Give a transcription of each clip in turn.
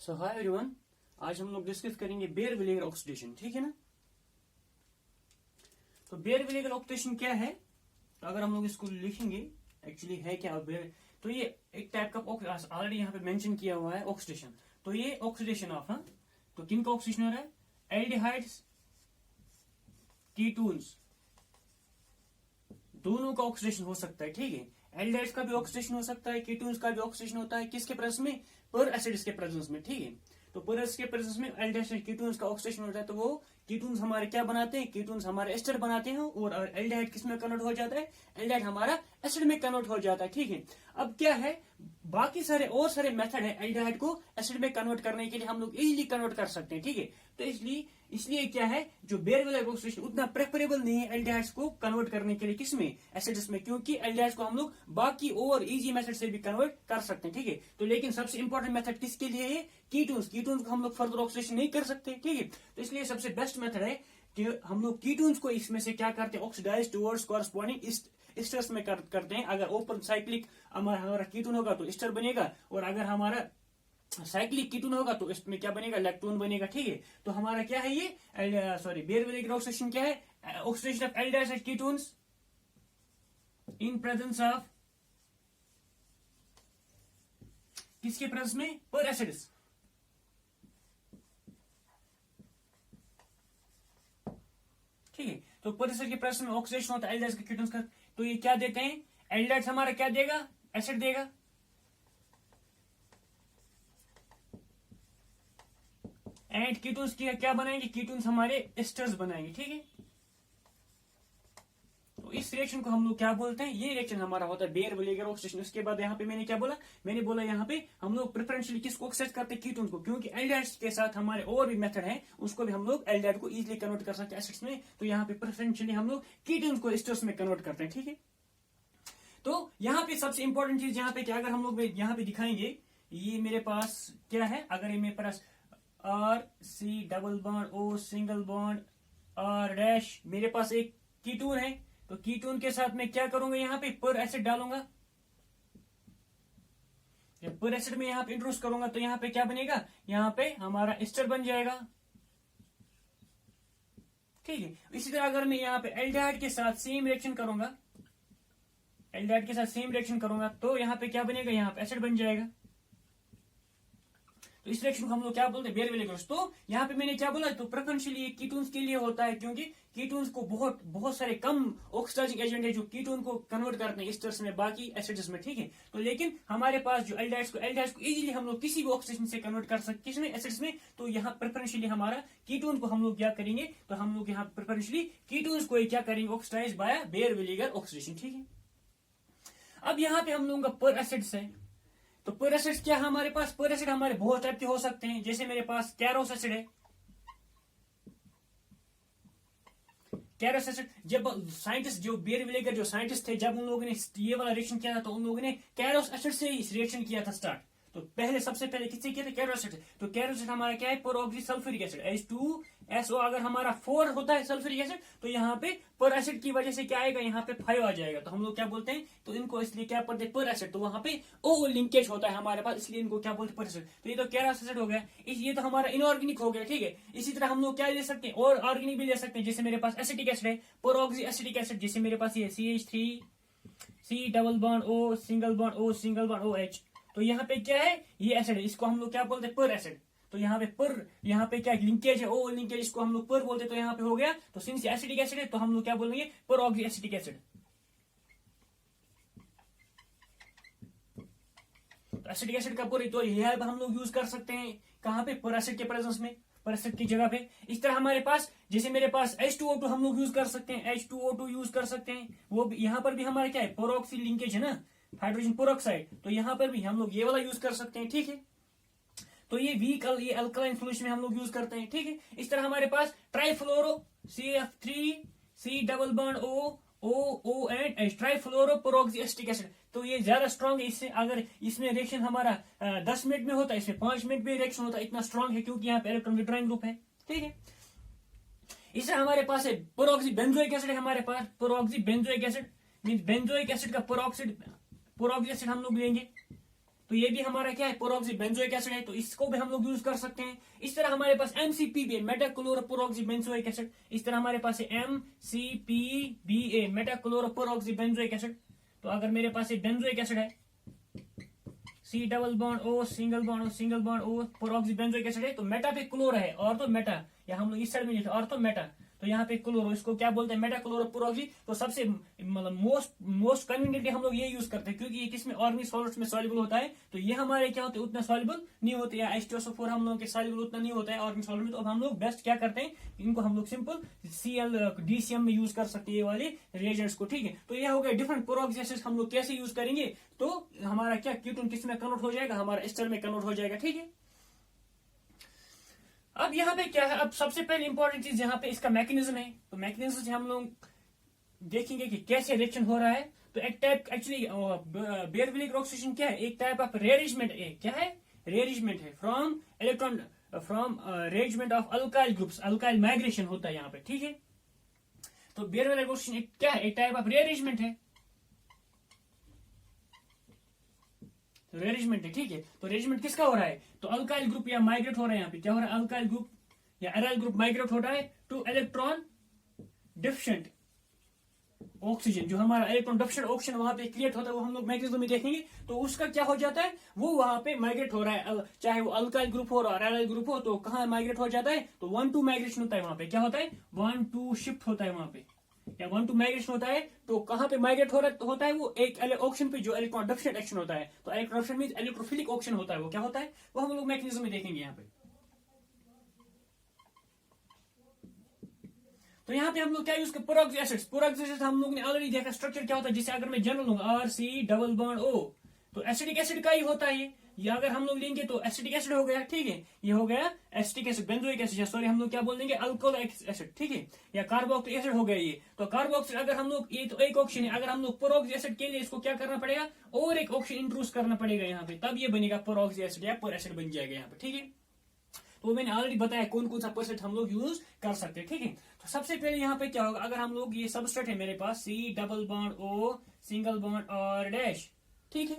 सो hi everyone, आज हम लोग डिस्कस करेंगे बेयर विनेगर ऑक्सीडेशन। ठीक है ना। तो बेयर विनेगर ऑक्सीडेशन क्या है, तो अगर हम लोग इसको लिखेंगे एक्चुअली है क्या बेयर, तो ये एक टाइप का ऑलरेडी यहाँ पे मेंशन किया हुआ है ऑक्सीडेशन। तो ये ऑक्सीडेशन ऑफ तो किन का ऑक्सीडेशन हो रहा है? एल्डिहाइड्स, कीटोन्स, दोनों का ऑक्सीडेशन हो सकता है। ठीक है, एल्डिहाइड्स का भी ऑक्सीडेशन हो सकता है, कीटोन्स का भी ऑक्सीडेशन होता है। किसके प्रेजेंस में? पर एसिड्स के प्रेजेंस में। ठीक है, तो पर एसिड्स के प्रेजेंस में एल्डिहाइड्स और कीटोन्स का ऑक्सीडेशन होता है। तो वो कीटोन्स हमारे क्या बनाते हैं? कीटोन्स हमारे एस्टर बनाते हैं और एल्डिहाइड किस में कन्वर्ट हो जाता है? एल्डिहाइड हमारा एसिड में कन्वर्ट हो जाता है। ठीक है, अब क्या है, बाकी सारे मेथड है एल्डिहाइड को एसिड में कन्वर्ट करने के लिए, हम लोग इजीली कन्वर्ट कर सकते हैं। ठीक है, तो इसलिए क्या है, जो बेयर विनेगर ऑक्सीडेशन उतना प्रेफरेबल नहीं है एल्डिहाइड्स को कन्वर्ट करने के लिए किसमें? एसिड्स में, क्योंकि एल्डिहाइड्स को हम लोग बाकी और इजी मेथड से भी कन्वर्ट कर सकते हैं। ठीक है, तो लेकिन सबसे इंपॉर्टेंट मेथड किसके लिए है? कीटोन्स को हम लोग फर्दर ऑक्सीडेशन नहीं कर सकते। ठीक है, तो इसलिए सबसे बेस्ट मेथड है कि हम लोग कीटोन्स को इसमें से क्या करते हैं? ऑक्सीडाइज टुवर्ड्स कॉरस्पॉन्डिंग एस्टर्स में करते हैं। अगर ओपन साइक्लिक हमारा कीटोन होगा तो एस्टर बनेगा, और अगर हमारा साइक्लिक कीटोन होगा तो इसमें क्या बनेगा? लैक्टोन बनेगा। ठीक है, तो हमारा क्या है ये बेयर विनेगर ऑक्सीडेशन क्या है? Oxidation of aldehydes and ketones in presence of किसके प्रेजेंस में? पर एसिड्स। ठीक है, तो पर एसिड के प्रेजेंस में ऑक्सीडेशन होता है एल्डिहाइड्स के कीटोन्स का। तो ये क्या देते हैं? एल्डिहाइड्स हमारा क्या देगा? एसिड देगा। एंड कीटोन्स की क्या बनाएंगे? कीटोन्स हमारे एस्टर्स बनाएंगे। ठीक है, तो इस रिएक्शन को हम लोग क्या बोलते हैं? ये रिएक्शन हमारा होता है बेयर विनेगर ऑक्सीडेशन। उसके बाद यहाँ पे मैंने क्या बोला? मैंने बोला यहाँ पे हम लोग प्रेफरेंशियली किसको ऑक्सीडाइज करते हैं? कीटोन को, क्योंकि एल्डिहाइड्स के साथ हमारे और भी मेथड है, उसको भी हम लोग एल्डिहाइड को इजीली कन्वर्ट कर सकते हैं एसिड्स में। तो यहाँ पे प्रेफरेंशियली हम लोग कीटोन को एस्टर्स में कन्वर्ट करते हैं। ठीक है, तो यहाँ पे सबसे इंपॉर्टेंट चीज यहाँ पे क्या, अगर हम लोग यहाँ पे दिखाएंगे, ये मेरे पास क्या है, अगर ये मेरे पास RC double bond O single bond R dash, मेरे पास एक कीटोन है, तो कीटोन के साथ मैं क्या करूंगा? यहाँ पे पर एसिड डालूंगा। जब पर एसिड में यहाँ पे इंट्रोड्यूस करूंगा तो यहाँ पे क्या बनेगा? यहाँ पे हमारा एस्टर बन जाएगा। ठीक है, इसी तरह अगर मैं यहाँ पे एल्डिहाइड के साथ सेम रिएक्शन करूंगा, तो यहाँ पे क्या बनेगा? यहाँ पे एसिड बन जाएगा। तो इस रिएक्शन को हम लोग क्या बोलते हैं? बेयर विनेगर। तो यहाँ पे मैंने क्या बोला, तो प्रेफरेंशियली कीटोन्स के लिए होता है, क्योंकि कीटोन्स को बहुत सारे कम ऑक्सीडाइजिंग एजेंट है जो कीटोन को कन्वर्ट करते हैं एस्टर्स में, बाकी एसिड्स में। ठीक है, तो लेकिन हमारे पास जो एल्डिहाइड्स को इजीली हम लोग किसी भी ऑक्सीडेशन से कन्वर्ट कर सकते, किसमें? एसिड्स में। तो यहाँ प्रेफरेंशियली हमारा कीटोन को हम लोग क्या करेंगे? तो हम लोग यहाँ प्रेफरेंशियली कीटोन्स को क्या करेंगे? ऑक्सीडाइज बाय बेयर विनेगर ऑक्सीडेशन। ठीक है, अब यहाँ पे हम लोगों का पर एसिड्स है। तो पर एसिड्स क्या हमारे पास? पर एसिड हमारे बहुत टाइप के हो सकते हैं, जैसे मेरे पास कैरोस एसिड है। कैरोस एसिड, जब साइंटिस्ट जो बेयर विनेगर जो साइंटिस्ट थे, जब उन लोगों ने ये वाला रिएक्शन किया था, तो उन लोगों ने कैरोस एसिड से इस रिएक्शन किया था स्टार्ट। तो सबसे पहले किससे किया था? Carolus acid. तो कैरोस एसिड हमारा क्या है? पर ऑक्सी सल्फ्यूरिक एसिड H2SO। अगर हमारा 4 होता है सल्फ्यूरिक एसिड, तो यहाँ पे पर एसिड की वजह से क्या आएगा? यहाँ पे 5 आ जाएगा। तो हम लोग क्या बोलते हैं? तो इनको इसलिए क्या पढ़ते हैं? पर एसिड। तो वहां पे O लिंकेज होता है हमारे पास, इसलिए इनको क्या बोलते हैं? पर एसिड। तो ये तो कैरोस एसिड हो गया, ये तो हमारा इनऑर्गेनिक हो गया। ठीक है, इसी तरह हम लोग क्या ले सकते हैं? और ऑर्गेनिक भी ले सकते हैं, जैसे मेरे पास एसिटिक एसिड है, पर ऑक्सी एसिटिक एसिड, जैसे मेरे पास ये CH3C double bond O single bond O single bond OH। तो यहाँ पे क्या है? ये एसिड है, इसको हम लोग क्या बोलते हैं? पर एसिड। तो यहाँ पे क्या लिंकेज है? O लिंकेज, इसको हम लोग पर बोलते हैं। तो यहाँ पे हो गया, तो सिंस एसिटिक एसिड है तो हम लोग क्या बोलेंगे? पर ऑक्सी एसिटिक एसिड। तो एसिटिक एसिड का पूरी, तो यह हम लोग यूज कर सकते हैं कहाँ पे? पर एसिड के प्रेजेंस में, पर एसिड की जगह पे। इस तरह हमारे पास, जैसे मेरे पास H2O2 हम लोग यूज कर सकते हैं, H2O2 यूज कर सकते हैं। वो यहाँ पर भी हमारा क्या है? पर ऑक्सी लिंकेज है ना, हाइड्रोजन पेरोक्साइड। तो यहाँ पर भी हम लोग ये वाला यूज कर सकते हैं। ठीक है, तो ये वीक ये अल्कलाइन सॉल्यूशन में हम लोग यूज करते हैं। ठीक है, इस तरह हमारे पास trifluoro CF3C double bond O and H, trifluoro peroxy acetic acid. तो ये ज्यादा स्ट्रॉन्ग है, इससे अगर इसमें रिएक्शन हमारा 10 मिनट में होता है, इसमें 5 मिनट में रिएक्शन होता है। इतना स्ट्रॉन्ग है क्योंकि यहाँ पे इलेक्ट्रॉन विड्रॉइंग ग्रुप है। ठीक है, इससे हमारे पास है पेरोक्सी बेंजोइक एसिड है हमारे पास, peroxy benzoic acid mean benzoic acid का पेरोक्सी एसिड हम लोग लेंगे। तो ये भी हमारा क्या है, पेरोक्सी बेंजोइक एसिड है, तो इसको भी हम लोग यूज कर सकते हैं। इस तरह हमारे पास MCPBA मेटाक्लोरोपेरोक्सी बेंजोइक एसिड, इस तरह हमारे पास है MCPBA मेटाक्लोरोपेरोक्सी बेंजोइक एसिड। तो अगर मेरे पास एक बेंजोइक एसिड है, C double bond O single bond O peroxy benzoic acid है, तो मेटा पे क्लोर है और तो मेटा, या हम लोग इस साइड में लिखते और तो मेटा, तो यहाँ पे क्लोरो, इसको क्या बोलते हैं, मेटाक्लोरोपेरोक्सी। तो सबसे मतलब मोस्ट कन्वीनियंटली हम लोग ये यूज करते हैं, क्योंकि ये किसमें ऑर्गेनिक सॉल्वेंट्स में सॉल्युबल होता है, तो ये हमारे क्या होते हैं, उतना सॉल्युबल नहीं होते, या H2SO4 हम लोग के सॉल्युबल उतना नहीं होता है ऑर्गेनिक सॉल्वेंट में। तो अब हम लोग बेस्ट क्या करते हैं, इनको हम लोग सिंपल Cl DCM में यूज कर सकते हैं, ये वाले रिएजेंट्स को, ठीक है। तो ये हो गया डिफरेंट पेरोक्सी एसिड्स हम लोग कैसे यूज करेंगे, तो हमारा क्या कीटोन किस में कन्वर्ट हो जाएगा, हमारा एस्टर में कन्वर्ट हो जाएगा, ठीक है। अब यहाँ पे क्या है, अब सबसे पहले इंपॉर्टेंट चीज यहाँ पे इसका मैकेनिज्म है। तो मैकेनिज्म से हम लोग देखेंगे कि कैसे रिएक्शन हो रहा है। तो एक टाइप एक्चुअली बेरविलिक ऑक्सीडेशन क्या है, एक टाइप ऑफ रेअरेंजमेंट है, क्या है, रेअरेंजमेंट है from electron from rearrangement of alkyl groups, alkyl migration होता है यहाँ पे, ठीक है। तो बेरविलिक ऑक्सीडेशन क्या है, एक टाइप ऑफ रेअरेंजमेंट है, रेअरेंजमेंट है, ठीक है। तो रेअरेंजमेंट किसका हो रहा है, तो अल्काइल ग्रुप या माइग्रेट हो रहा है, यहाँ पे क्या हो रहा है, अल्काइल ग्रुप या एराइल ग्रुप माइग्रेट हो रहा है टू इलेक्ट्रॉन डिफिशिएंट ऑक्सीजन। जो हमारा इलेक्ट्रॉन डिफिशिएंट ऑक्सीजन वहां पे क्रिएट होता है, वो हम लोग मैकेनिज्म में देखेंगे। तो उसका क्या हो जाता है, वो वहां पे माइग्रेट हो रहा है, चाहे वो अल्काइल ग्रुप हो और एराइल ग्रुप हो, तो कहाँ माइग्रेट हो जाता है, तो 1-2 माइग्रेशन होता है वहां पे, क्या होता है, 1-2 शिफ्ट होता है वहां पे, या 1-2 माइग्रेशन होता है। तो कहां पे माइग्रेट होता है, वो एक ऑक्सीजन पे जो इलेक्ट्रॉन डिफिशिएंट एक्शन होता है। तो electron deficient means electrophilic oxygen होता है, वो क्या होता है, वो हम लोग मैकेनिज्म में देखेंगे यहाँ पे। तो यहाँ पे हम लोग क्या यूज कर, पेरोक्सी एसिड्स हम लोग ने ऑलरेडी देखा स्ट्रक्चर क्या होता है। जैसे अगर मैं जनरल लूंगा RC डबल बॉन्ड O, तो एसिडिक एसिड का ही होता है ये अगर हम लोग लेंगे तो एसिटिक एसिड हो गया, ठीक है, ये हो गया acetic acid, benzoic acid, sorry हम लोग क्या बोल देंगे, अल्कोहलिक एसिड, ठीक है, या कार्बोक्सिलिक एसिड हो गया ये। तो कार्बोक्सिल अगर हम लोग, ये तो एक ऑक्सीजन है, अगर हम लोग पेरोक्सी एसिड के लिए इसको क्या करना पड़ेगा, और एक ऑक्सीजन इंट्रोड्यूस करना पड़ेगा यहाँ पे, तब ये बनेगा पेरोक्सी एसिड या पर एसिड बन जाएगा यहाँ पे, ठीक है। तो मैंने ऑलरेडी बताया कौन कौन सा परसेंट हम लोग यूज कर सकते हैं, ठीक है। तो सबसे पहले यहाँ पे क्या होगा, अगर हम लोग ये सबस्ट्रेट है मेरे पास C double bond O single bond और डैश, ठीक है।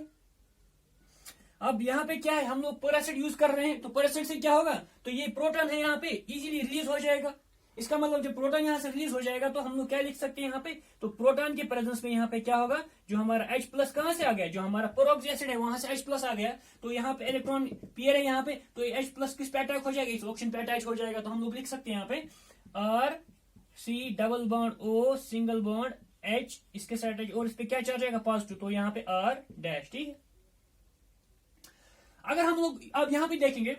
अब यहाँ पे क्या है, हम लोग पर एसिड यूज कर रहे हैं, तो पर एसिड से क्या होगा, तो ये प्रोटॉन है यहाँ पे इजीली रिलीज हो जाएगा। इसका मतलब जब प्रोटॉन यहाँ से रिलीज हो जाएगा तो हम लोग क्या लिख सकते हैं यहाँ पे, तो प्रोटॉन के प्रेजेंस में यहाँ पे क्या होगा, जो हमारा H प्लस कहाँ से आ गया, जो हमारा पेरोक्सी एसिड है वहां से H प्लस आ गया, तो यहाँ पे इलेक्ट्रॉन पेयर है यहाँ पे, तो H प्लस किस पे अटैक हो जाएगा, इस ऑक्सीजन पे अटैच हो जाएगा। तो हम लोग लिख सकते हैं यहाँ पे RC double bond O single bond H, इसके साथ और इस पे क्या चार्ज आएगा, पॉजिटिव, तो यहाँ पे R डैश, ठीक है। अगर हम लोग अब यहाँ पे देखेंगे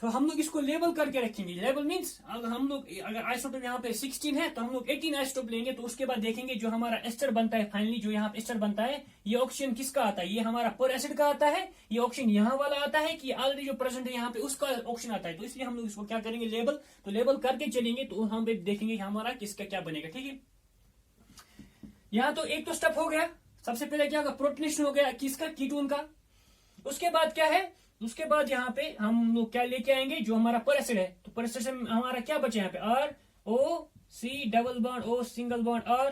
तो हम लोग इसको लेबल करके रखेंगे। लेबल मींस अगर हम लोग अगर आइसोटोप यहाँ पे 16 है तो हम लोग 18 आइसोटोप लेंगे, तो उसके बाद देखेंगे जो हमारा एस्टर बनता है, फाइनली जो यहाँ पे एस्टर बनता है, ये ऑक्सीजन किसका आता है, ये हमारा पर एसिड का आता है, ये ऑक्सीजन यहाँ वाला आता है कि ऑलरेडी जो प्रेजेंट है यहाँ पे उसका ऑक्सीजन आता है। तो इसलिए हम लोग इसको क्या करेंगे, लेबल, तो लेबल करके चलेंगे तो हम देखेंगे हमारा किसका क्या बनेगा, ठीक है। यहाँ तो एक तो स्टेप हो गया, सबसे पहले क्या होगा, प्रोटोनेशन हो गया किसका, कीटोन का। उसके बाद क्या है, उसके बाद यहाँ पे हम लोग क्या लेके आएंगे, जो हमारा पर एसिड है, तो पर एसिड से हमारा क्या बचे यहाँ पे, ROC double bond O single bond R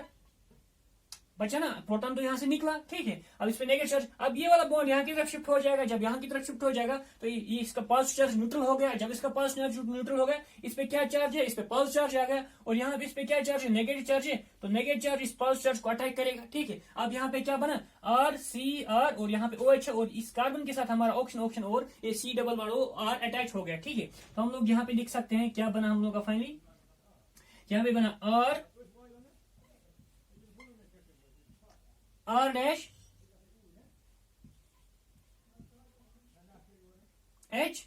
बचा ना, प्रोटॉन तो यहाँ से निकला, ठीक है। अब इस पे नेगेटिव चार्ज, अब ये वाला बॉन्ड यहाँ की तरफ शिफ्ट हो जाएगा, जब यहाँ की तरफ शिफ्ट हो जाएगा तो ये इसका पॉजिटिव चार्ज न्यूट्रल हो गया, जब इसका पॉजिटिव चार्ज न्यूट्रल हो गया, इस पे क्या चार्ज है, इस पे पॉजिटिव चार्ज आ गया, और यहाँ पे इस पे क्या चार्ज है, नेगेटिव चार्ज है, तो नेगेटिव चार्ज इस पॉजिटिव चार्ज को अटैक करेगा, ठीक है। अब यहाँ पे क्या बना, RCR और यहाँ पे OH है, और इस कार्बन के साथ हमारा ऑक्सीजन और ये C double bond O R attach हो गया, ठीक है। तो हम लोग यहाँ पे लिख सकते हैं क्या बना हम लोग का फाइनली, यहाँ पे बना R डैश H,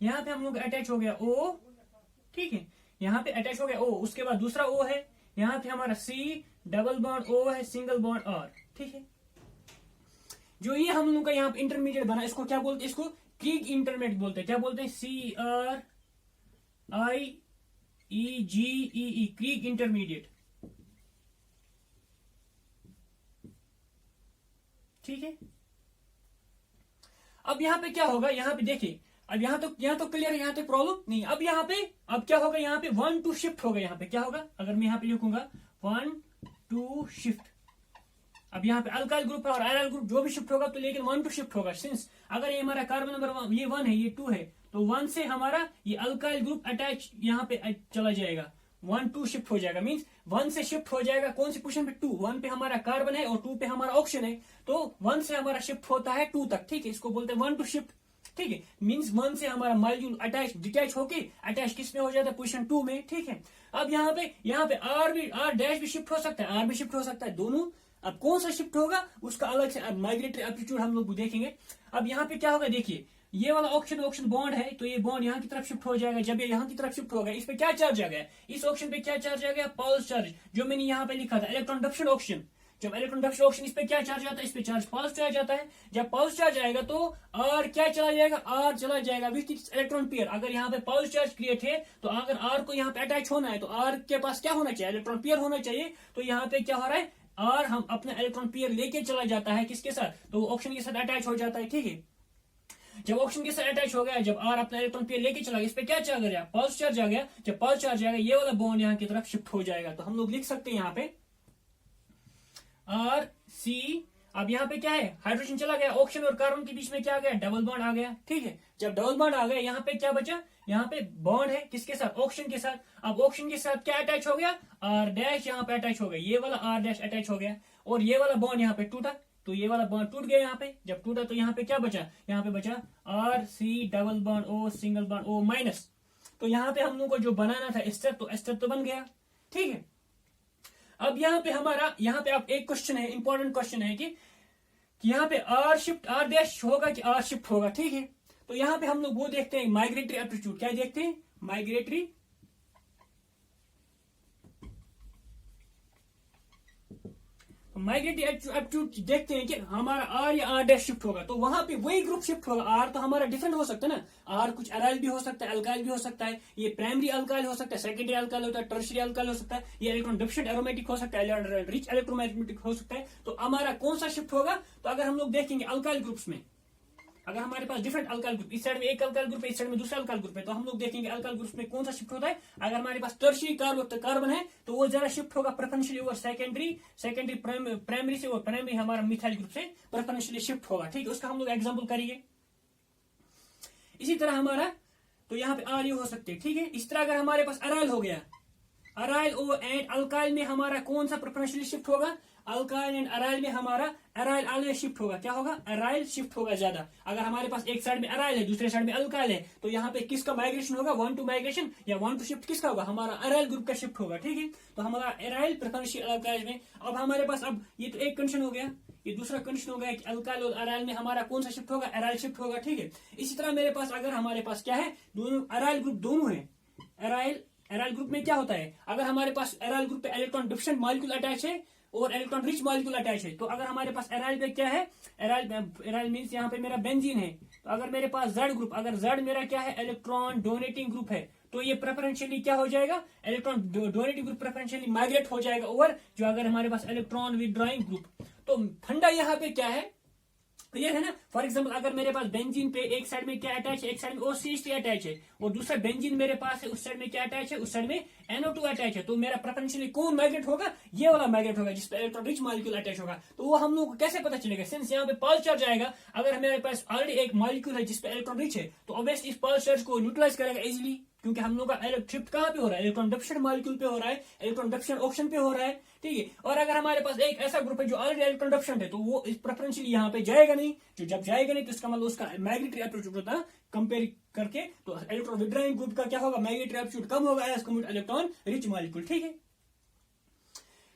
यहां पे हम लोग अटैच हो गया O, ठीक है, यहां पे अटैच हो गया O, उसके बाद दूसरा O है, यहां पे हमारा C डबल बॉन्ड O है सिंगल बॉन्ड R, ठीक है। जो ये हम लोग का यहाँ पे इंटरमीडिएट बना, इसको क्या बोलते हैं, इसको क्रीग इंटरमीडिएट बोलते हैं, क्या बोलते हैं, CRIEGEE, क्रीग इंटरमीडिएट, ठीक है। अब यहाँ पे क्या होगा, यहाँ पे देखिए, अब यहाँ तो क्लियर है, यहाँ तो प्रॉब्लम नहीं। अब यहाँ पे अब क्या होगा, यहाँ पे 1-2 शिफ्ट होगा, यहाँ पे क्या होगा, अगर मैं यहाँ पे लिखूंगा 1-2 शिफ्ट, अब यहाँ पे अल्काइल ग्रुप है और एराइल ग्रुप जो भी शिफ्ट होगा तो लेकिन 1 2 शिफ्ट होगा। सिंस अगर ये हमारा कार्बन नंबर ये 1 है ये 2 है तो 1 से हमारा ये अल्काइल ग्रुप अटैच यहाँ पे चला जाएगा, 1 2 शिफ्ट हो जाएगा। मींस 1 से शिफ्ट हो जाएगा कौन सी पोजीशन पे 2, 1 पे हमारा कार्बन है और 2 पे हमारा ऑक्सीजन है, तो 1 से हमारा शिफ्ट होता है 2 तक, ठीक है, इसको बोलते हैं 1 2 शिफ्ट, ठीक है। मींस 1 से हमारा मॉलिक्यूल अटैच डिटैच होके अटैच किस में हो जाता है, पोजीशन 2 में, ठीक है। अब यहाँ पे आर डैश भी शिफ्ट हो सकता है, आर भी शिफ्ट हो सकता है, दोनों। अब कौन सा शिफ्ट होगा उसका अलग से अब माइग्रेटरी एप्टीट्यूड हम लोग देखेंगे। अब यहाँ पे क्या होगा देखिए, ये वाला ऑक्सीजन ऑक्सीजन बॉन्ड है तो ये बॉन्ड यहाँ की तरफ शिफ्ट हो जाएगा। जब ये यहाँ की तरफ शिफ्ट होगा इस पे क्या चार्ज आ गया, इस ऑक्सीजन पे क्या चार्ज आ गया, पॉजिटिव चार्ज, जो मैंने यहाँ पे लिखा था इलेक्ट्रॉन डक्शन ऑक्सीजन। जब इलेक्ट्रॉन डक्शन ऑक्सीजन इस पे क्या चार्ज आता है, इस पे चार्ज पॉजिटिव आ जाता है। जब पॉजिटिव चार्ज आएगा तो आर क्या चला जाएगा, आर चला जाएगा विथ इलेक्ट्रॉन पेयर। अगर यहाँ पे पॉजिटिव चार्ज क्रिएट है तो अगर आर को यहाँ पे अटैच होना है तो आर के पास क्या होना चाहिए, इलेक्ट्रॉन पेयर होना चाहिए। तो यहाँ पे क्या हो रहा है, आर हम अपना इलेक्ट्रॉन पेयर लेके चला जाता है किसके साथ, तो ऑक्सीजन के साथ अटैच हो जाता है, ठीक है। जब ऑक्सीजन के साथ अटैच हो गया, जब आर अपना इलेक्ट्रॉन पेयर लेके चला गया, इस पे क्या चार्ज आ गया, पॉजिटिव चार्ज आ गया। जब पॉजिटिव चार्ज आ गया ये वाला बॉन्ड यहाँ की तरफ शिफ्ट हो जाएगा। तो हम लोग लिख सकते हैं यहाँ पे आर सी। अब यहाँ पे क्या है, हाइड्रोजन चला गया, ऑक्सीजन और कार्बन के बीच में क्या आ गया, डबल बॉन्ड आ गया, ठीक है। जब डबल बॉन्ड आ गया यहाँ पे क्या बचा, यहाँ पे बॉन्ड है किसके साथ, ऑक्सीजन के साथ। अब ऑक्सीजन के साथ क्या अटैच हो गया, आर डैश यहाँ पे अटैच हो गया, ये वाला आर डैश अटैच हो गया और ये वाला बॉन्ड यहाँ पे टूटा, तो ये वाला बॉन्ड टूट गया यहाँ पे। जब टूटा तो यहाँ पे क्या बचा, यहाँ पे बचा R C double bond O single bond O minus. तो यहाँ पे हम लोग को जो बनाना था एस्टर, तो एस्टर तो बन गया, ठीक है। अब यहाँ पे हमारा यहाँ पे अब एक क्वेश्चन है, इंपॉर्टेंट क्वेश्चन है कि यहाँ पे आर शिफ्ट आर डैश होगा कि आर शिफ्ट होगा, ठीक है। तो यहाँ पे हम लोग वो देखते हैं माइग्रेटरी एप्टीट्यूड, क्या देखते हैं, माइग्रेटरी माइग्रेटरी एप्टीट्यूड देखते हैं कि हमारा आर या आर डैश शिफ्ट होगा तो वहां पे वही ग्रुप शिफ्ट होगा। आर तो हमारा डिफरेंट हो सकता है ना, आर कुछ एराइल भी हो सकता है, अल्काइल भी हो सकता है, ये प्राइमरी अल्काइल हो सकता है, सेकेंडरी अल्काइल होता है, टर्शियरी अल्काइल हो सकता है, ये इलेक्ट्रॉन डेफिशिएंट एरोमेटिक हो सकता है, रिच इलेक्ट्रोमैग्नेटिक हो सकता है। तो हमारा कौन सा शिफ्ट होगा, तो अगर हम लोग देखेंगे अल्काइल ग्रुप्स में, अगर हमारे पास डिफरेंट अल्काइल ग्रुप, इस साइड में एक अल्काइल ग्रुप है, इस साइड में दूसरा अल्काइल ग्रुप है, तो हम लोग देखेंगे अल्काइल ग्रुप में कौन सा शिफ्ट होता है। अगर हमारे पास टर्शियरी कार्बन है तो वो जरा शिफ्ट होगा प्रेफरेंशियली ओवर सेकेंडरी प्राइमरी से, और प्राइमरी हमारा मिथाइल ग्रुप से प्रेफरेंशियली शिफ्ट होगा, ठीक है। उसका हम लोग एग्जाम्पल करेंगे। इसी तरह हमारा तो यहाँ पे आर यू हो सकते हैं, ठीक है। इस तरह अगर हमारे पास अराइल हो गया, अराइल एंड अल्काइल में हमारा कौन सा प्रेफरेंशियली शिफ्ट होगा, अल्काइल एंड अराइल में हमारा अराइल ऑलवेज शिफ्ट होगा, क्या होगा, अराइल शिफ्ट होगा ज्यादा। अगर हमारे पास एक साइड में अराइल है दूसरे साइड में अल्काइल है तो यहाँ पे किसका माइग्रेशन होगा, 1 2 माइग्रेशन या 1 2 शिफ्ट किसका होगा, हमारा अराइल ग्रुप का शिफ्ट होगा, ठीक है। तो हमारा अराइल प्रेफरेंशियल अल्काइल में। अब हमारे पास अब ये तो एक कंडीशन हो गया, ये दूसरा कंडीशन हो गया कि अल्काइल और अराइल में हमारा कौन सा शिफ्ट होगा, अराइल शिफ्ट होगा, ठीक है। इसी तरह मेरे पास अगर हमारे पास क्या है, दोनों अराइल ग्रुप दोनों है, अराइल ग्रुप में क्या होता है, अगर हमारे पास अराइल ग्रुप पे इलेक्ट्रॉन डिफिशिएंट मॉलिक्यूल अटैच है और इलेक्ट्रॉन रिच मॉलिक्यूल अटैच है, तो अगर हमारे पास अराइल पे क्या है, अराइल मींस यहाँ पे मेरा बेंजीन है, तो अगर मेरे पास जेड ग्रुप, अगर जेड मेरा क्या है, इलेक्ट्रॉन डोनेटिंग ग्रुप है, तो ये प्रेफरेंशियली क्या हो जाएगा, electron donating group preferentially migrate हो जाएगा ओवर जो अगर हमारे पास इलेक्ट्रॉन विदड्रॉइंग ग्रुप। तो फंडा यहाँ पे क्या है, क्लियर है ना। फॉर एग्जांपल अगर मेरे पास बेंजीन पे एक साइड में क्या अटैच है, एक साइड में OCH3 अटैच है और दूसरा बेंजीन मेरे पास है, उस साइड में क्या अटैच है, उस साइड में NO2 अटैच है, तो मेरा प्रेफरेंशियली कौन माइग्रेट होगा, ये वाला माइग्रेट होगा जिसपे इलेक्ट्रॉन रिच मॉलिक्यूल अटैच होगा। तो वो हम लोग को कैसे पता चलेगा, सिंस यहाँ पे पॉजिटिव चार्ज आएगा, अगर हमारे पास ऑलरेडी एक मॉलिक्यूल है जिसपे इलेक्ट्रॉन रिच है तो ऑब्वियसली इस पॉजिटिव चार्ज को न्यूट्रलाइज करेगा इजिली, क्योंकि हम लोग का शिफ्ट कहाँ पे हो रहा है, इलेक्ट्रॉन डेफिशिएंट मॉलिक्यूल पे हो रहा है, इलेक्ट्रॉन डेफिशिएंट ऑक्सीजन पे हो रहा है, ठीक है। और अगर हमारे पास एक ऐसा ग्रुप है जो ऑलरेडी इलेक्ट्रॉन डेफिशिएंट है तो वो इस प्रेफरेंशियली यहाँ पे जाएगा नहीं, जो जब जाएगा नहीं तो इसका मतलब उसका माइग्रेटरी एप्टीट्यूड होता है कंपेयर करके, तो इलेक्ट्रॉन विदड्रॉइंग ग्रुप का क्या होगा, माइग्रेटरी एप्टीट्यूड कम होगा as compare to electron rich molecule, ठीक है।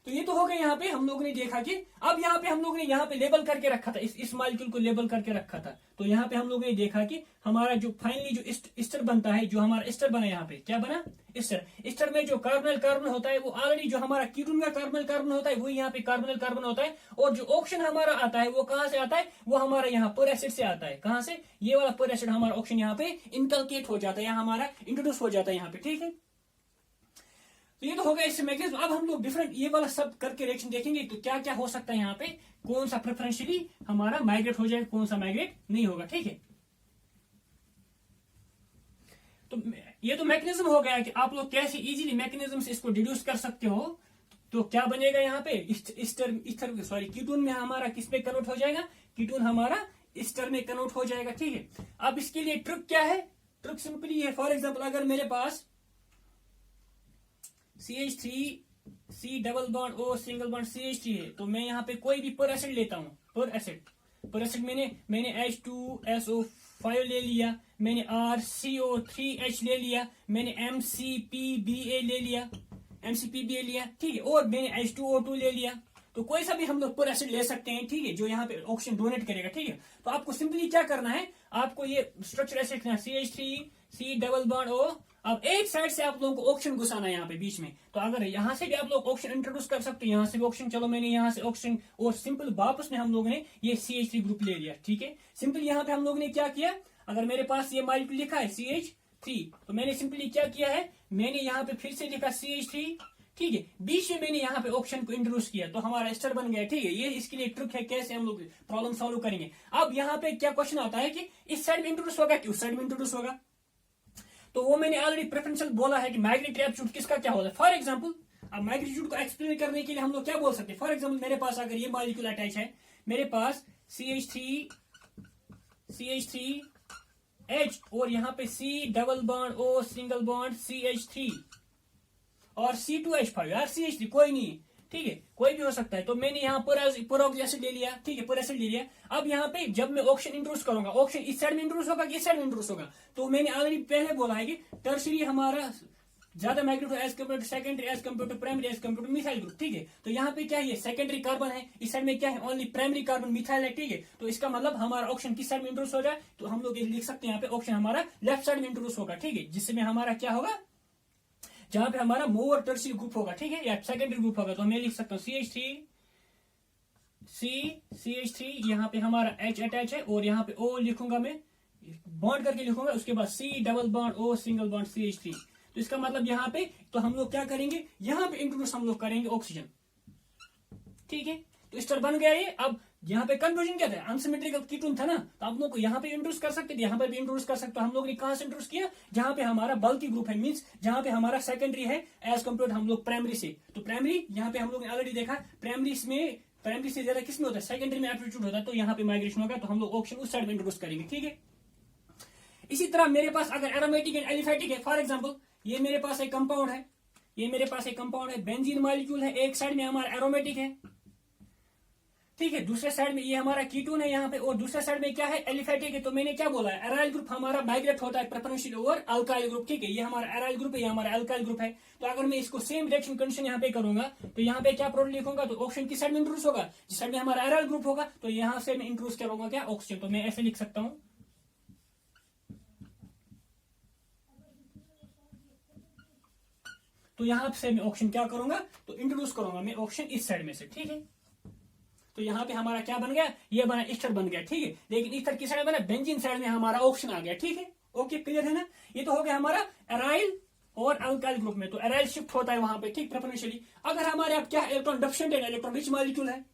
तो ये तो हो गया, यहाँ पे हम लोगों ने देखा कि अब यहाँ पे हम लोगों ने यहाँ पे लेबल करके रखा था, इस मॉलिक्यूल को लेबल करके रखा था। तो यहाँ पे हम लोगों ने देखा कि हमारा जो फाइनली जो एस्टर बनता है, जो हमारा एस्टर बना, यहाँ पे क्या बना, एस्टर में जो कार्बोनिल कार्बन होता है वो ऑलरेडी जो हमारा कीटोन का कार्बोनिल कार्बन होता है वो यहाँ पे कार्बोनिल कार्बन होता है, और जो ऑक्सीजन हमारा आता है वो कहाँ से आता है, वो हमारा यहाँ पर एसिड से आता है, कहाँ से, ये वाला पर एसिड हमारा ऑक्सीजन यहाँ पे इनकलकेट हो जाता है, यहाँ हमारा इंट्रोड्यूस हो जाता है यहाँ पे, ठीक है। तो ये तो हो गया इससे मैग्नेटिज्म। अब हम लोग डिफरेंट ये वाला सब करके रिएक्शन देखेंगे तो क्या क्या हो सकता है, यहाँ पे कौन सा प्रेफरेंशियली हमारा माइग्रेट हो जाएगा, कौन सा माइग्रेट नहीं होगा, ठीक है। तो ये तो मैकेनिज्म हो गया कि आप लोग कैसे इजीली मैकेनिज्म से इसको डिड्यूस कर सकते हो। तो क्या बनेगा यहाँ पे ईस्टर सॉरी कीटोन में हमारा किस पे कन्वर्ट हो जाएगा, कीटोन हमारा ईस्टर में कन्वर्ट हो जाएगा। ठीक है, अब इसके लिए ट्रिक क्या है, ट्रिक सिंपली है। फॉर एग्जांपल अगर मेरे पास CH3 double bond O single bond CH3 है, तो मैं यहाँ पे कोई भी पर एसिड लेता हूँ, पर एसिड मैंने H2SO5 ले लिया, मैंने RCO3H ले लिया, मैंने MCPBA ले लिया, ठीक है, और मैंने H2O2 ले लिया। तो कोई सा भी हम लोग पर एसिड ले सकते हैं, ठीक है, जो यहाँ पे ऑक्सीजन डोनेट करेगा। ठीक है, तो आपको सिंपली क्या करना है, आपको ये स्ट्रक्चर ऐसे लिखना है CH3 डबल बॉन्ड O। अब एक साइड से आप लोगों को ऑक्सीजन घुसाना है यहाँ पे बीच में। तो अगर यहाँ से भी आप लोग ऑक्सीजन इंट्रोड्यूस कर सकते हो, यहाँ से भी ऑक्सीजन, चलो मैंने यहाँ से ऑक्सीजन और सिंपल वापस में हम लोगों ने ये CH3 ग्रुप ले लिया। ठीक है, सिंपल यहाँ पे हम लोगों ने क्या किया, अगर मेरे पास ये मॉलिक्यूल लिखा है CH3, तो मैंने सिंपली क्या किया है, मैंने यहाँ पे फिर से लिखा CH3, ठीक है, बीच में मैंने यहाँ पे ऑप्शन को इंट्रोड्यूस किया, तो हमारा एस्टर बन गया। ठीक है, ये इसके लिए ट्रिक है कैसे हम लोग प्रॉब्लम सॉल्व करेंगे। अब यहाँ पे क्या क्वेश्चन आता है कि इस साइड में इंट्रोड्यूस होगा कि उस साइड में इंट्रोड्यूस होगा, तो वो मैंने ऑलरेडी प्रेफरेंशियल बोला है कि मैग्नेटिक एब्सोल्यूट किसका क्या होता है। फॉर एग्जांपल, अब मैग्नीट्यूड को एक्सप्लेन करने के लिए हम लोग क्या बोल सकते हैं। फॉर एग्जांपल, मेरे पास अगर ये मॉलिक्यूल अटैच है, मेरे पास CH3H और यहाँ पे C double bond O single bond CH3 और C2H5 यार CH3 कोई नहीं, ठीक है, कोई भी हो सकता है। तो मैंने यहाँ पर एसिड ले लिया, ठीक है, पर एसिड ले लिया। अब यहाँ पे जब मैं ऑक्सीजन इंट्रोड्यूस करूंगा, ऑक्सीजन इस साइड में इंट्रोड्यूस होगा कि इस साइड में इंट्रोड्यूस होगा, तो मैंने ऑलरेडी पहले बोला है कि टर्शियरी हमारा ज्यादा magnitude as compare to secondary, as compare to primary, as compare to methyl group. ठीक है, तो यहाँ पे क्या है, सेकेंडरी कार्बन है, इस साइड में क्या है, ओनली प्राइमरी कार्बन मिथाइल है। ठीक है, तो इसका मतलब हमारा ऑक्सीजन किस साइड में इंट्रोड्यूस हो जाए, तो हम लोग ये लिख सकते हैं यहाँ पे ऑक्सीजन हमारा लेफ्ट साइड में इंट्रोड्यूस होगा। ठीक है, जिसमें हमारा क्या होगा, जहां पे हमारा मोर टर्शियरी ग्रुप होगा, ठीक है, या सेकेंडरी ग्रुप होगा, तो मैं लिख सकता हूँ CH3 यहाँ पे हमारा H अटैच है और यहाँ पे O लिखूंगा मैं, बॉन्ड करके लिखूंगा, उसके बाद C double bond O single bond CH3। तो इसका मतलब यहाँ पे तो हम लोग क्या करेंगे, यहाँ पे इंट्रोड्यूस हम लोग करेंगे ऑक्सीजन। ठीक है, तो स्टर बन गया ये। अब यहाँ पे कंफ्यूजन क्या था, अनसिमेट्रिकल कीटोन था ना, तो आप लोग को यहाँ पे इंट्रोड्यूस कर सकते थे, यहाँ पर भी इंट्रोड्यूस कर सकते हो। हम लोग ने कहां से इंट्रोड्यूस किया, जहां पे हमारा बल्कि ग्रुप है, मींस जहां पे हमारा सेकेंडरी है एज कम्पेयर हम लोग प्राइमरी से। तो प्राइमरी यहाँ पे हम लोग ने ऑलरेडी देखा, प्राइमरी से ज्यादा किसमें होता है, सेकेंडरी में एप्टीट्यूड होता है, तो यहाँ पे माइग्रेशन होगा, तो हम लोग ऑक्सीजन उस साइड में इंट्रोड्यूस करेंगे। ठीक है, इसी तरह मेरे पास अगर एरोमेटिक एंड एलिफेटिक है, फॉर एग्जाम्पल ये मेरे पास एक कंपाउंड है, बेंजीन मॉलिक्यूल है, एक साइड में हमारा एरोमेटिक है, ठीक है, दूसरे साइड में ये हमारा कीटोन है यहाँ पे, और दूसरे साइड में क्या है, एलिफेटिक है। तो मैंने क्या बोला है, एराइल ग्रुप हमारा माइग्रेट होता है प्रेफरेंशियल ओवर अल्काइल ग्रुप। ठीक है, ये हमारा एराइल ग्रुप है, ये हमारा अल्काइल ग्रुप है। तो अगर मैं इसको सेम रिएक्शन कंडीशन यहाँ पे करूंगा, तो यहाँ पे क्या प्रोडक्ट लिखूंगा, तो ऑक्सीजन किस साइड में इंट्रोड्यूस होगा, जिस साइड में हमारा एराइल ग्रुप होगा, तो यहाँ से मैं इंट्रोड्यूस करूंगा क्या, ऑक्सीजन। तो मैं ऐसे लिख सकता हूँ, तो यहाँ से मैं ऑक्सीजन क्या करूंगा, तो इंट्रोड्यूस करूंगा मैं ऑक्सीजन इस साइड में से। ठीक है, तो यहाँ पे हमारा क्या बन गया, ये बना ईस्टर बन गया। ठीक है, लेकिन ईस्टर किस साइड बना, बेंजीन साइड में हमारा ऑक्सीजन आ गया। ठीक है, ओके, क्लियर है ना। ये तो हो गया हमारा एराइल और अल्काइल ग्रुप में, तो एराइल शिफ्ट होता है वहां पे, ठीक, प्रेफरेंशियली। अगर हमारे आप क्या इलेक्ट्रॉन डेफिशिएंट है, इलेक्ट्रॉन रिच मॉलिक्यूल है,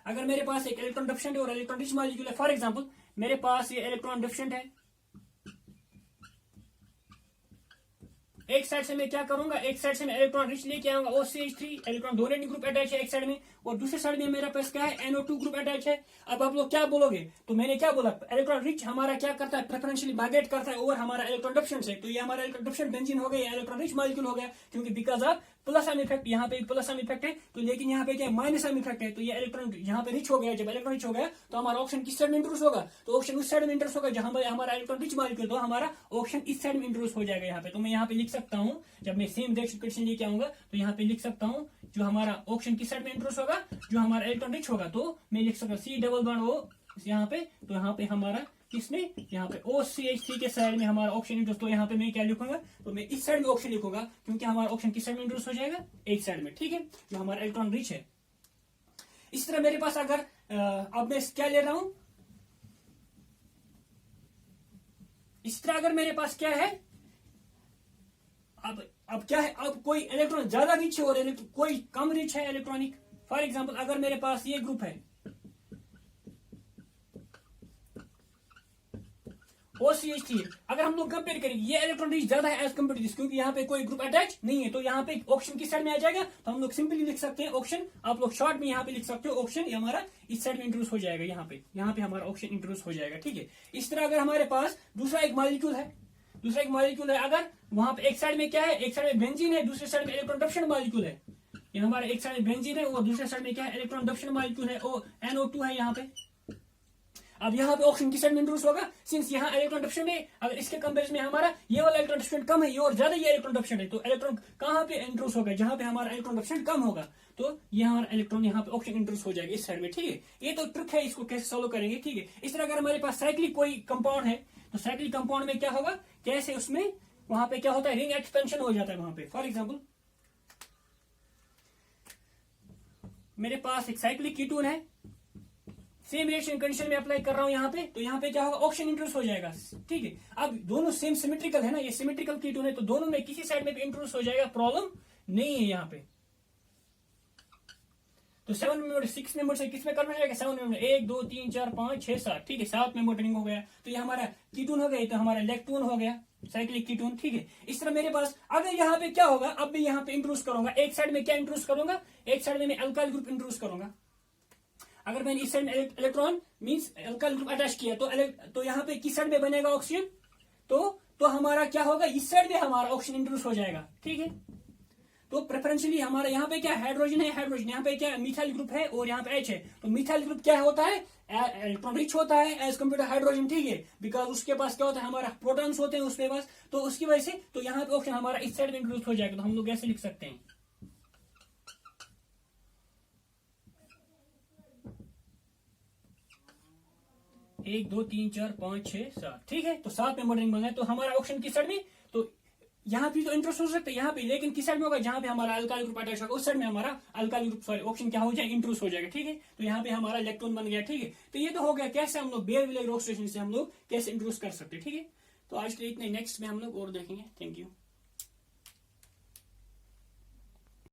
अगर मेरे पास एक इलेक्ट्रॉन डेफिशिएंट है और इलेक्ट्रॉन रिच मॉलिक्यूल है, फॉर एग्जाम्पल मेरे पास ये इलेक्ट्रॉन डेफिशिएंट है, एक साइड से मैं क्या करूंगा, एक साइड से मैं इलेक्ट्रॉन रिच लेके आऊंगा OCH3, electron donating group attach है एक साइड में, और दूसरे साइड में मेरे पास क्या है, NO2 ग्रुप अटैच है। अब आप लोग क्या बोलोगे, तो मैंने क्या बोला, इलेक्ट्रॉन रिच हमारा क्या करता है, प्रेफरेंशियली माइग्रेट करता है, और हमारा इलेक्ट्रॉन डेफिशिएंट है, तो ये हमारा इलेक्ट्रॉन डेफिशिएंट बेंजीन हो गया, इलेक्ट्रॉन रिच मॉलिक्यूल हो गया, क्योंकि because of plus sign effect, यहाँ पे प्लस साइन इफेक्ट है, तो लेकिन यहाँ पे क्या माइनस साइन इफेक्ट है, तो ये इलेक्ट्रॉन यहाँ पे रिच हो गया। जब इलेक्ट्रॉन रिच हो गया, तो हमारा ऑक्सीजन किस साइड में इंट्रोड्यूस होगा, तो ऑक्सीजन उस साइड में इंट्रोड्यूस होगा जहां पर हमारा इलेक्ट्रॉन रिच मॉलिक्यूल, तो हमारा ऑक्सीजन इस साइड में इंट्रोड्यूस हो जाएगा यहाँ पे। तो मैं यहाँ पे लिख सकता हूँ, जब मैं सेम रिएक्शन कंडीशन लेके आऊंगा, तो यहाँ पे लिख सकता हूँ, जो हमारा ऑक्सीजन किस साइड में इंट्रोड्यूस होगा, जो हमारा इलेक्ट्रॉन रिच होगा, तो मैं लिख सकता हूँ C डबल बॉन्ड O यहाँ पे, तो यहाँ पे हमारा किसमें, यहाँ पे OCH3 के साइड में हमारा ऑक्सीजन इंट्रोड्यूस, तो यहाँ पे मैं क्या लिखूंगा, तो मैं इस साइड में ऑक्सीजन लिखूंगा, क्योंकि हमारा ऑक्सीजन किस साइड में इंट्रोड्यूस हो जाएगा, एक साइड में। ठीक है, जो हमारा इलेक्ट्रॉन रिच है। इस तरह मेरे पास अगर अब मैं क्या ले रहा हूं, इस तरह अगर मेरे पास क्या है, अब क्या है, अब कोई इलेक्ट्रॉन ज्यादा रिच है और कोई कम रिच है इलेक्ट्रॉनिक। फॉर एग्जांपल अगर मेरे पास ये ग्रुप है OCH3 है। अगर हम लोग कंपेयर करेंगे ये इलेक्ट्रॉन रिच ज्यादा है एज कम्पेयर टू दिस, क्योंकि यहाँ पे कोई ग्रुप अटैच नहीं है, तो यहाँ पे ऑक्सीजन किस साइड में आ जाएगा, तो हम लोग सिंपली लिख सकते हैं ऑक्सीजन, आप लोग शॉर्ट में यहाँ पे लिख सकते हो ऑक्सीजन हमारा इस साइड में इंट्रोड्यूस हो जाएगा, यहाँ पे हमारा ऑक्सीजन इंट्रोड्यूस हो जाएगा, ठीक है। इस तरह अगर हमारे पास दूसरा एक मॉलिक्यूल है, अगर वहां पे एक साइड में क्या है, एक साइड में बेंजीन है, दूसरे साइड में इलेक्ट्रॉन डक्शन मॉलिक्यूल है, ये हमारा एक साइड में बेंजीन है और दूसरे साइड में क्या है, इलेक्ट्रॉन डक्शन मॉलिक्यूल है, और NO2 है यहाँ पे। अब यहाँ पे ऑक्सीजन किस साइड में इंट्रोड्यूस होगा, सिंस यहाँ इलेक्ट्रॉन डक्शन है, अगर इसके कंपेरिजन में हमारा ये वाला इलेक्ट्रॉन डक्शन कम है, ये और ज्यादा ये इलेक्ट्रॉन डक्शन है, तो इलेक्ट्रॉन कहाँ पे इंट्रोड्यूस होगा, जहां पे हमारा इलेक्ट्रॉन डक्शन कम होगा, तो ये हमारा इलेक्ट्रॉन यहाँ पे ऑक्सीजन इंट्रोड्यूस हो जाएगा इस साइड में, ठीक है। ये तो ट्रिक है, इसको कैसे सॉल्व करेंगे, ठीक है। इस तरह अगर हमारे पास साइक्लिक कोई कंपाउंड है, तो साइक्लिक कंपाउंड में क्या होगा, कैसे उसमें वहां पे क्या होता है, रिंग एक्सपेंशन हो जाता है वहां पे। फॉर एग्जाम्पल मेरे पास एक साइक्लिक कीटोन है, सेम रिएक्शन कंडीशन में अप्लाई कर रहा हूं यहाँ पे, तो यहाँ पे क्या होगा, ऑक्सीजन इंट्रोड्यूस हो जाएगा, ठीक है। अब दोनों सेम सिमेट्रिकल है ना, ये सिमेट्रिकल कीटोन है, तो दोनों में किसी साइड में भी इंट्रोड्यूस हो जाएगा, प्रॉब्लम नहीं है यहाँ पे। तो 7 मेंबर 6 मेंबर से किस में करना जाएगा, 7 मेंबर 1 2 3 4 5 6 7, ठीक है, 7 मेंबर रिंग हो गया, तो ये हमारा कीटोन हो गया, तो हमारा इलेक्ट्रॉन हो गया, साइक्लिक कीटोन, ठीक है। इस तरह मेरे पास अगर यहाँ पे क्या होगा, अब मैं यहाँ पे इंट्रोड्यूस करूंगा, एक साइड में क्या इंट्रोड्यूस करूंगा, एक साइड में मैं अल्काइल ग्रुप इंट्रोड्यूस करूंगा। अगर मैंने इस साइड में electron means alkyl group attach किया, तो यहाँ पे किस साइड में बनेगा ऑक्सीजन, तो हमारा क्या होगा, इस साइड में हमारा ऑक्सीजन इंट्रोड्यूस हो जाएगा, ठीक है। तो प्रेफरेंशियली हमारा यहाँ पे क्या हाइड्रोजन है, हाइड्रोजन यहाँ पे क्या मिथाइल ग्रुप है और यहाँ पे H है, तो मिथाइल ग्रुप क्या होता है, इलेक्ट्रॉन रिच होता है एज कम्पेयर टू हाइड्रोजन, ठीक है, बिकॉज उसके पास क्या होता है, हमारा प्रोटॉन्स होते हैं उसके पास, तो उसकी वजह से तो यहाँ पे ऑक्सीजन हमारा इस साइड में इंट्रोड्यूस हो जाएगा, तो हम लोग ऐसे लिख सकते हैं, 1 2 3 4 5 6 7, ठीक है। तो 7 मेंबर रिंग बना है, तो हमारा ऑक्सीजन किस साइड में, तो यहाँ पे तो इंट्रोड्यूस हो सकता है यहाँ पे, लेकिन किस साइड में होगा, जहां पे हमारा अल्काइल ग्रुप अटैच होगा उस साइड में हमारा अल्काइल ग्रुप सॉरी ऑक्सीजन क्या हो जाएगा, इंट्रोड्यूस हो जाएगा, ठीक है। तो यहाँ पे हमारा इलेक्ट्रॉन बन गया, ठीक है। तो ये तो हो गया कैसे हम लोग बेयर ऑक्सीडेशन से हम लोग कैसे इंट्रोड्यूस कर सकते हैं, ठीक है। तो आज के लिए इतने, नेक्स्ट में हम लोग और देखेंगे। Thank you.